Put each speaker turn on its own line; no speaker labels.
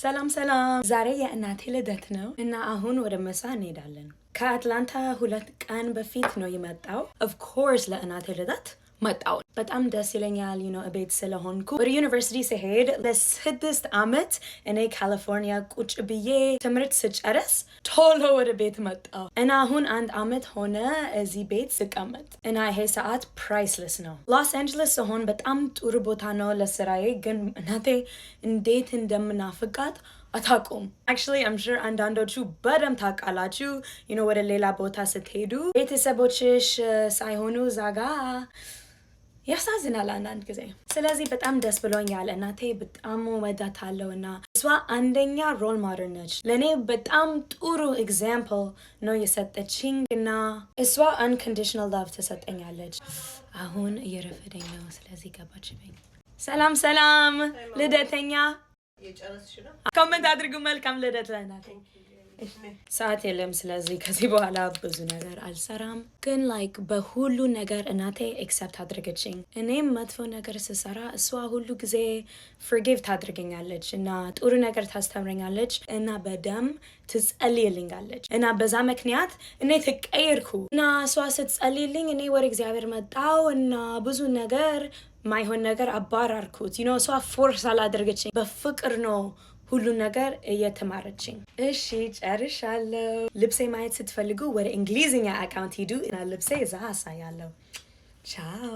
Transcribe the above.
ሰላም ዛሬ የእናቴ ልደት ነው እና አሁን ወደ ምሳ እንሄዳለን። ከአትላንታ 2 ቀን በፊት ነው የመጣው። ኦፍ ኮርስ ለእናቴ ልደት መጣው። በጣም ደስ ይለኛል ቤት ስለሆንኩ። ወደ ዩኒቨርሲቲ ስሄድ ለ6 ዓመት እኔ ካሊፎርኒያ ቁጭ ብዬ ትምህርት ስጨርስ ቶሎ ወደ ቤት መጣው እና አሁን 1 ዓመት ሆነ እዚህ ቤት ስቀመጥ እና ይሄ ሰዓት ፕራይስለስ ነው። ሎስ አንጀለስ ሲሆን በጣም ጥሩ ቦታ ነው ለስራዬ፣ ግን እናቴ እንዴት እንደምናፍቃት አታውቁም። Actually, I'm sure አንዳንዶቹ በደንብ ታውቃላችሁ። ወደ ሌላ ቦታ ስትሄዱ ቤተሰቦችሽ ሳይሆኑ ዛጋ ያሳዝናል አንዳንድ ጊዜ። ስለዚህ በጣም ደስ ብሎኛል። እናቴ በጣም ወዳታለሁ እና እሷ አንደኛ ሮል ሞዴል ነች። ለእኔ በጣም ጥሩ ኤግዛምፕል ነው የሰጠችኝ እና እሷ አንኮንዲሽናል ላቭ ትሰጠኛለች። አሁን እየረፈደኝ ነው፣ ስለዚህ ገባችብኝ። ሰላም ልደተኛ ኮሜንት አድርጉ። መልካም ልደት ለእናቴ። ሰዓት የለም፣ ስለዚህ ከዚህ በኋላ ብዙ ነገር አልሰራም። ግን በሁሉ ነገር እናቴ ኤክሰፕት አድርገችኝ። እኔም መጥፎ ነገር ስሰራ እሷ ሁሉ ጊዜ ፍርጊቭ ታድርገኛለች እና ጥሩ ነገር ታስተምረኛለች እና በደንብ ትጸልይልኛለች እና በዛ ምክንያት እኔ ተቀየርኩ እና እሷ ስትጸልይልኝ እኔ ወደ እግዚአብሔር መጣው እና ብዙ ነገር ማይሆን ነገር አባራርኩት። እሷ ፎርስ አላደረገችኝ፣ በፍቅር ነው ሁሉ ነገር እየተማረችኝ። እሺ ጨርሻለሁ። ልብሴ ማየት ስትፈልጉ ወደ እንግሊዝኛ አካውንት ሂዱ እና ልብሴ እዛ አሳያለሁ። ቻው።